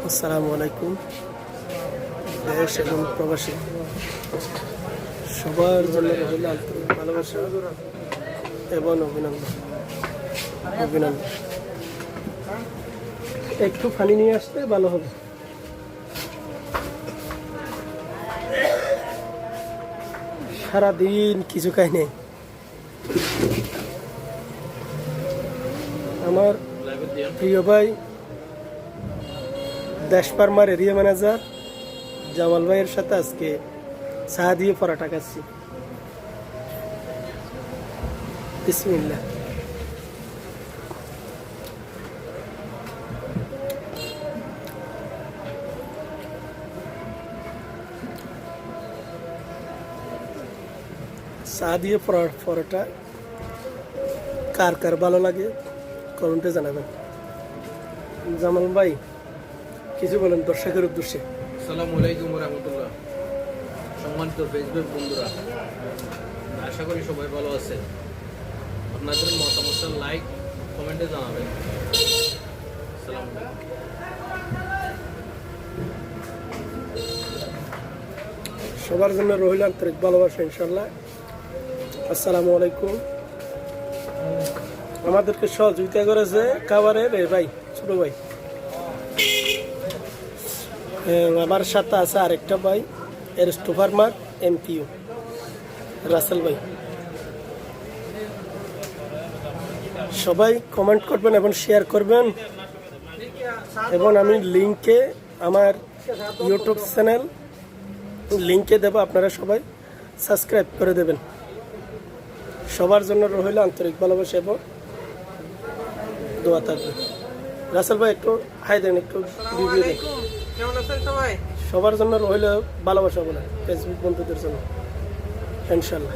আসসালামু আলাইকুম। দেশ এবং প্রবাসী সবার জন্য রইল আন্তরিক ভালোবাসা এবং অভিনন্দন। একটু পানি নিয়ে আসলে ভালো হবে। সারাদিন কিছু খাই নেই। আমার প্রিয় ভাই দেশপারমার এরিয়া ম্যানেজার জামাল ভাইয়ের সাথে আজকে চা দিয়ে পরাটা খাচ্ছি। বিসমিল্লাহ। চা দিয়ে পরোটা কার কার ভালো লাগে কমেন্টে জানাবেন। জামাল ভাই কিছু বলেন দর্শকের উদ্দেশ্যে। আসসালামু আলাইকুম ওয়া রাহমাতুল্লাহ। সম্মানিত ফেসবুক বন্ধুরা, আশা করি সবাই ভালো আছে। আপনাদের মতামত লাইক কমেন্টে জানাবেন। আসসালামু আলাইকুম। সবার জন্য রইল আন্তরিক ভালোবাসা ইনশাল্লাহ। আসসালামু আলাইকুম। আমাদেরকে সহযোগিতা করেছে খাবারের ভাই ছোট ভাই। আমার সাথে আছে আরেকটা ভাই এরিস্টোফার মার্ক এমপিও রাসেল ভাই। সবাই কমেন্ট করবেন এবং শেয়ার করবেন, এবং আমি লিঙ্কে আমার ইউটিউব চ্যানেল লিঙ্কে দেব, আপনারা সবাই সাবস্ক্রাইব করে দেবেন। সবার জন্য রইল আন্তরিক ভালোবাসা এবং দোয়া থাকবে। রাসেল ভাই একটু হাই দেন, একটু রিভিউ দেন। কেমন আছেন সবাই? সবার জন্য রইল ভালোবাসা বলে ফেসবুক বন্ধুদের জন্য ইনশাল্লাহ।